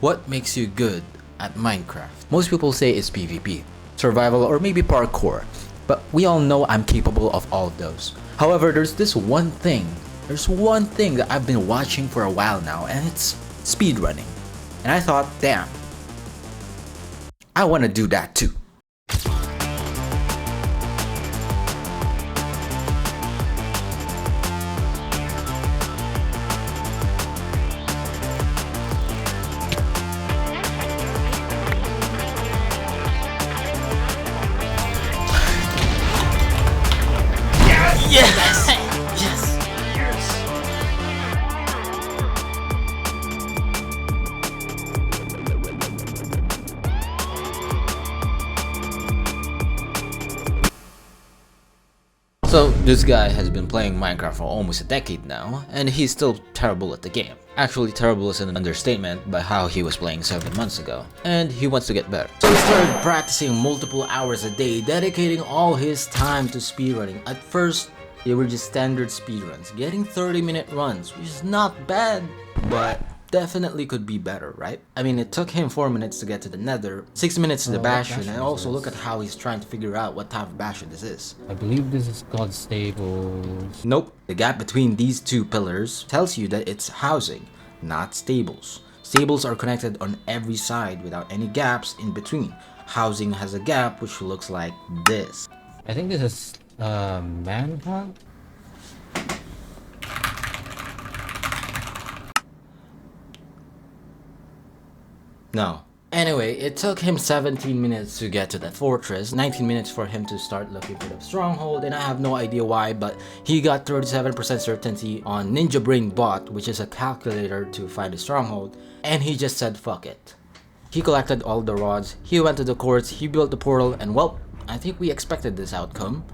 What makes you good at Minecraft? Most people say it's PvP, survival, or maybe parkour, but we all know I'm capable of all of those. However, there's one thing that I've been watching for a while now, and it's speedrunning. And I thought, damn, I want to do that too. Yes! Yes! So this guy has been playing Minecraft for almost a decade now, and he's still terrible at the game. Actually, terrible is an understatement by how he was playing 7 months ago, and he wants to get better. So he started practicing multiple hours a day, dedicating all his time to speedrunning. At first, they were just standard speedruns, getting 30-minute runs, which is not bad, but definitely could be better, right? I mean, it took him 4 minutes to get to the Nether, 6 minutes to the Bastion, and also look at how he's trying to figure out what type of Bastion this is. I believe this is called stables. Nope. The gap between these two pillars tells you that it's housing, not stables. Stables are connected on every side without any gaps in between. Housing has a gap which looks like this. I think this is manhunt? No. Anyway, it took him 17 minutes to get to that fortress, 19 minutes for him to start looking for the stronghold, and I have no idea why, but he got 37% certainty on Ninja Brain Bot, which is a calculator to find a stronghold, and he just said fuck it. He collected all the rods, he went to the courts, he built the portal, and well, I think we expected this outcome.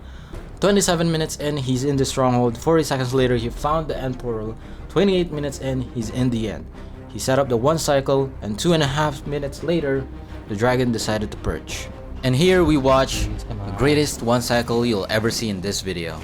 27 minutes in, he's in the stronghold. 40 seconds later, he found the end portal. 28 minutes in, he's in the end. He set up the 1 cycle, and 2.5 minutes later, the dragon decided to perch. And here we watch the greatest 1 cycle you'll ever see in this video.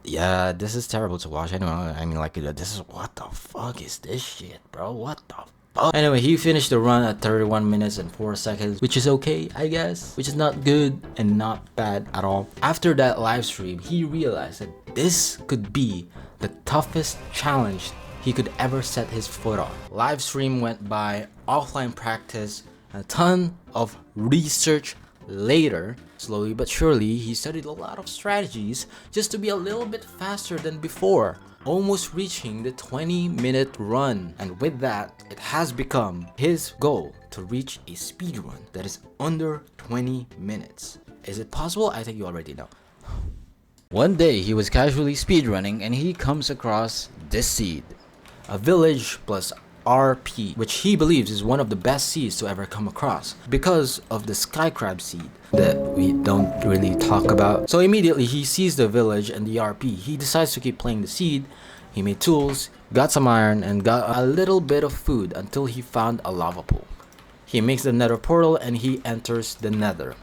Yeah, this is terrible to watch. I mean, like, this is, what the fuck is this shit, bro? What the fuck? Anyway, he finished the run at 31 minutes and 4 seconds, which is okay, I guess. Which is not good and not bad at all. After that live stream, he realized that this could be the toughest challenge he could ever set his foot on. Live stream went by, offline practice, a ton of research later. Slowly but surely, he studied a lot of strategies just to be a little bit faster than before, almost reaching the 20-minute run. And with that, it has become his goal to reach a speedrun that is under 20 minutes. Is it possible? I think you already know. One day, he was casually speedrunning and he comes across this seed. A village plus RP, which he believes is one of the best seeds to ever come across because of the sky crab seed that we don't really talk about. So immediately he sees the village and the RP. He decides to keep playing the seed. He made tools, got some iron, and got a little bit of food until he found a lava pool. He makes the Nether portal and he enters the Nether.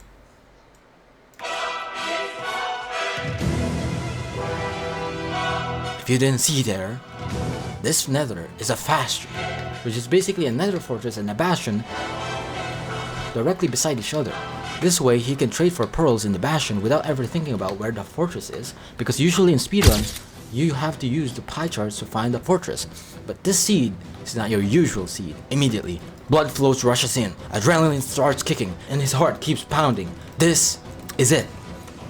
If you didn't see there, this Nether is a fast street, which is basically a Nether fortress and a bastion directly beside each other. This way, he can trade for pearls in the bastion without ever thinking about where the fortress is, because usually in speedruns, you have to use the pie charts to find the fortress. But this seed is not your usual seed. Immediately, blood flows rushes in, adrenaline starts kicking, and his heart keeps pounding. This is it.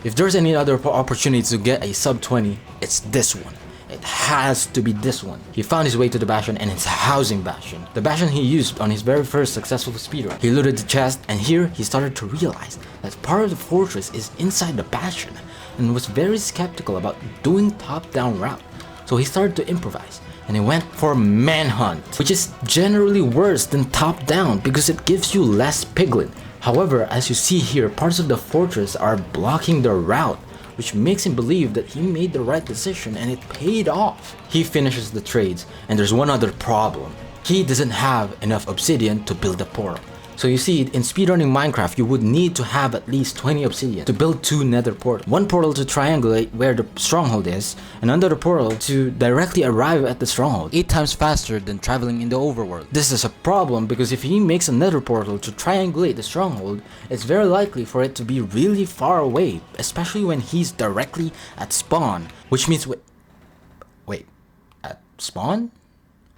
If there's any other opportunity to get a sub 20, it's this one. It has to be this one. He found his way to the bastion, and it's a housing bastion. The bastion he used on his very first successful speedrun. He looted the chest, and here he started to realize that part of the fortress is inside the bastion, and was very skeptical about doing top-down route. So he started to improvise, and he went for manhunt, which is generally worse than top-down because it gives you less piglin. However, as you see here, parts of the fortress are blocking the route, which makes him believe that he made the right decision and it paid off. He finishes the trades, and there's one other problem. He doesn't have enough obsidian to build a portal. So you see, in speedrunning Minecraft, you would need to have at least 20 obsidian to build 2 nether portals. One portal to triangulate where the stronghold is, and another portal to directly arrive at the stronghold, 8 times faster than traveling in the overworld. This is a problem because if he makes a nether portal to triangulate the stronghold, it's very likely for it to be really far away, especially when he's directly at spawn, which means wait, at spawn?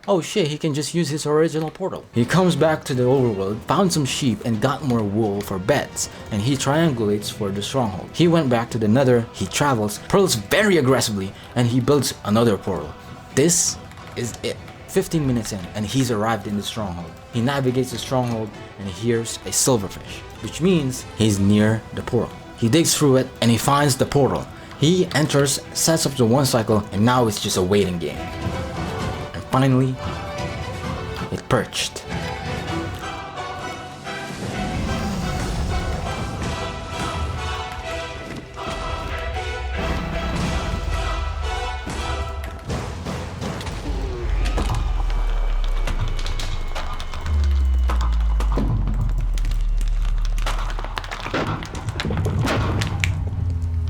Oh shit, he can just use his original portal. He comes back to the overworld, found some sheep and got more wool for beds, and he triangulates for the stronghold. He went back to the nether, he travels, pearls very aggressively, and he builds another portal. This is it. 15 minutes in, and he's arrived in the stronghold. He navigates the stronghold and he hears a silverfish, which means he's near the portal. He digs through it and he finds the portal. He enters, sets up the 1 cycle, and now it's just a waiting game. Finally, it perched.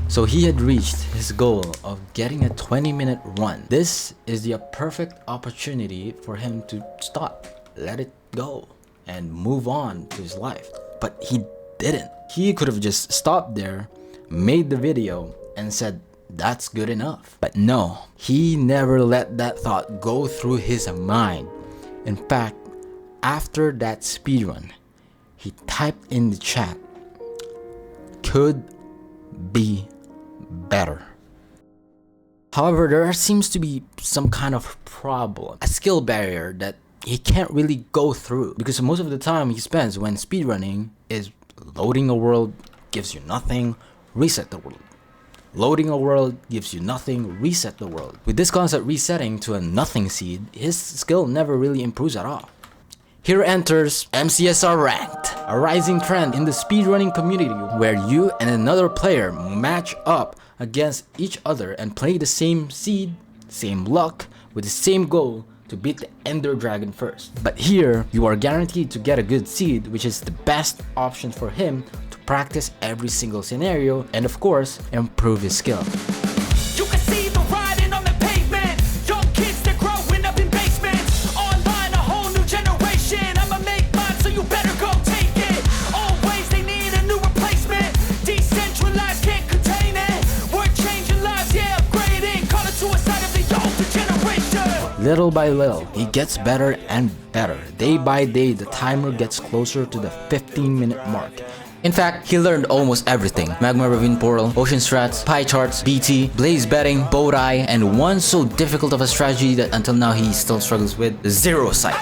So he had reached his goal of getting a 20-minute run. This is the perfect opportunity for him to stop, let it go, and move on to his life. But he didn't. He could have just stopped there, made the video, and said, that's good enough. But no, he never let that thought go through his mind. In fact, after that speedrun, he typed in the chat, could be better. However, there seems to be some kind of problem, a skill barrier that he can't really go through, because most of the time he spends when speedrunning is loading a world, gives you nothing, reset the world. Loading a world gives you nothing, reset the world. With this constant resetting to a nothing seed, his skill never really improves at all. Here enters MCSR Ranked, a rising trend in the speedrunning community where you and another player match up against each other and play the same seed, same luck, with the same goal to beat the Ender Dragon first. But here, you are guaranteed to get a good seed, which is the best option for him to practice every single scenario and of course, improve his skill. You can see the riding on the pavement. Young kids, they're growing up in basements. Online, a whole new generation. I'ma make mine, so you better go take it. Always, they need a new replacement. Decentralized, can't contain it. We're changing lives, yeah, upgrading. Call it suicide of the older generation. Little by little, he gets better and better. Day by day, the timer gets closer to the 15-minute mark. In fact, he learned almost everything. Magma Ravine Portal, Ocean Strats, Pie Charts, BT, Blaze Betting, Boat Eye, and one so difficult of a strategy that until now he still struggles with, Zero Sight.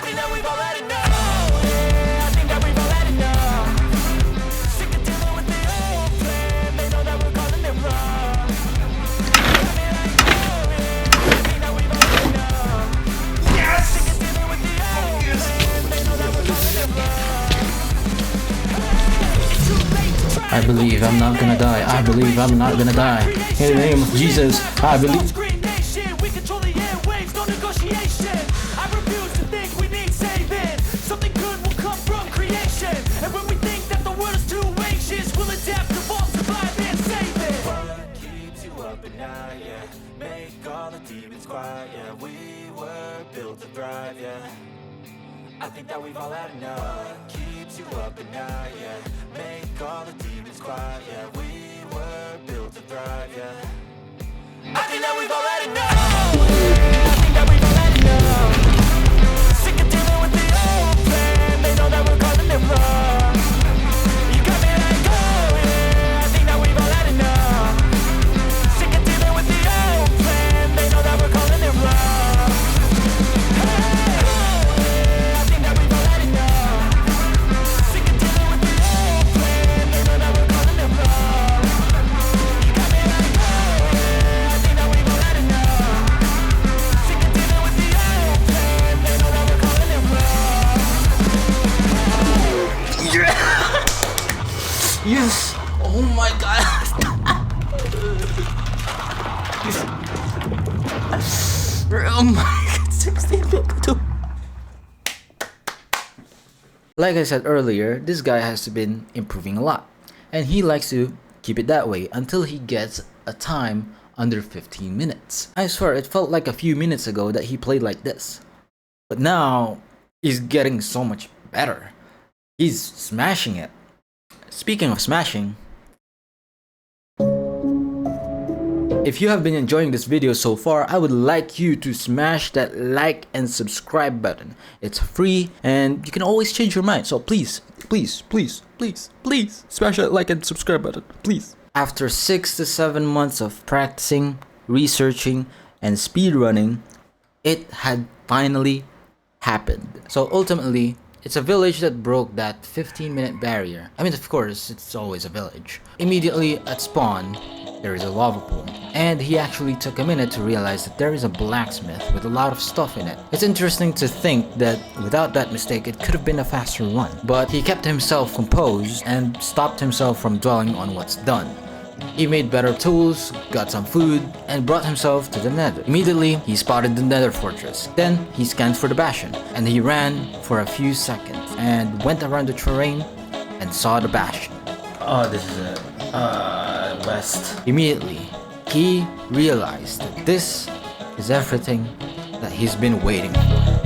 I believe I'm not gonna die. I believe I'm not gonna die. In the name of Jesus, I believe. We control the airwaves, no negotiation. I refuse to think we need saving. Something good will come from creation. And when we think that the world is too anxious, we'll adapt, evolve, survive, and save it. What keeps you up at night, yeah? Make all the demons quiet, yeah. We were built to thrive, yeah. I think that we've all had enough. What keeps you up at night, yeah? Make all the demons quiet, yeah. We were built to thrive, yeah. I think that we've all had enough. I think that we've all had enough. Sick of dealing with the old plan. They know that we're calling it wrong. You got me like, oh yeah. I think that we've all had enough. Sick of dealing with the old plan. They know that we're calling it wrong. Yes! Oh my god! Oh my god, 16 people. Like I said earlier, this guy has been improving a lot, and he likes to keep it that way until he gets a time under 15 minutes. I swear it felt like a few minutes ago that he played like this, but now he's getting so much better. He's smashing it. Speaking of smashing, if you have been enjoying this video so far, I would like you to smash that like and subscribe button. It's free and you can always change your mind. So please, please, please, please, please smash that like and subscribe button, please. After 6 to 7 months of practicing, researching, and speedrunning, it had finally happened. So ultimately, it's a village that broke that 15-minute barrier. I mean, of course, it's always a village. Immediately at spawn, there is a lava pool. And he actually took a minute to realize that there is a blacksmith with a lot of stuff in it. It's interesting to think that without that mistake, it could have been a faster run. But he kept himself composed and stopped himself from dwelling on what's done. He made better tools, got some food, and brought himself to the Nether. Immediately, he spotted the Nether fortress. Then, he scanned for the Bastion, and he ran for a few seconds and went around the terrain and saw the Bastion. Oh, this is a west. Immediately, he realized that this is everything that he's been waiting for.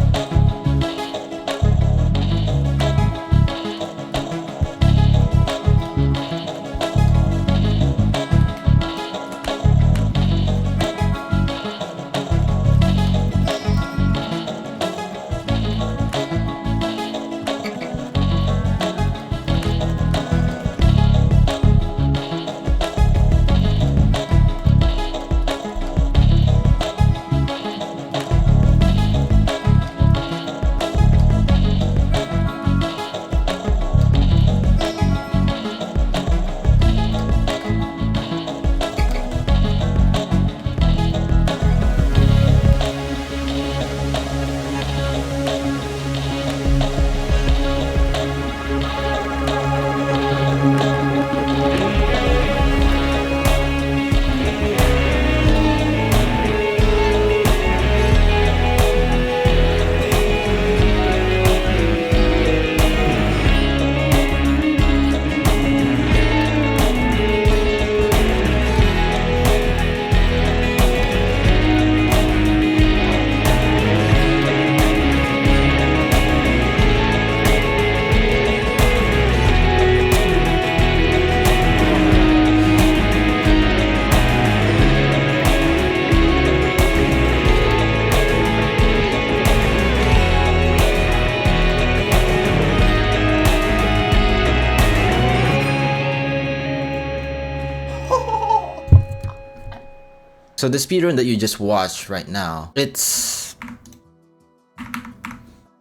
So the speedrun that you just watched right now, it's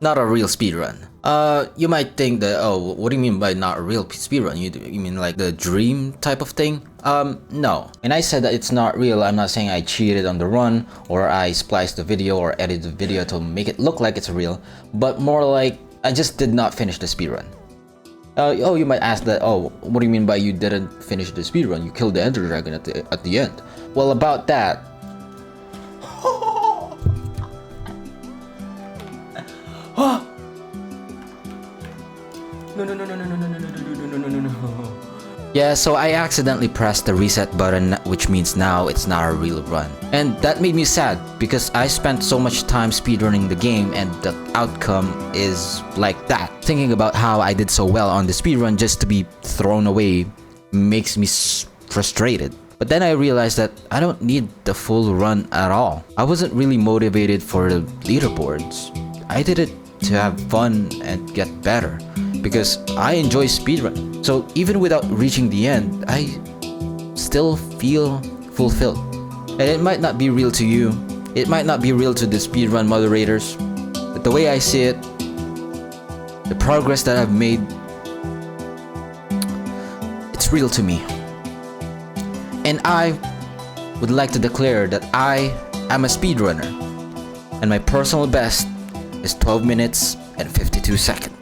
not a real speedrun. You might think that, oh, what do you mean by not a real speedrun? You mean like the dream type of thing? No. And I said that it's not real. I'm not saying I cheated on the run or I spliced the video or edited the video to make it look like it's real, but more like I just did not finish the speedrun. Oh, you might ask that, oh, what do you mean by you didn't finish the speedrun? You killed the Ender Dragon at the end. Well, about that... No. Yeah, so I accidentally pressed the reset button, which means now it's not a real run. And that made me sad, because I spent so much time speedrunning the game and the outcome is like that. Thinking about how I did so well on the speedrun just to be thrown away makes me frustrated. But then I realized that I don't need the full run at all. I wasn't really motivated for the leaderboards. I did it to have fun and get better, because I enjoy speedrun. So even without reaching the end, I still feel fulfilled. And it might not be real to you, it might not be real to the speedrun moderators, but the way I see it, the progress that I've made, it's real to me. And I would like to declare that I am a speedrunner, and my personal best is 12 minutes and 52 seconds.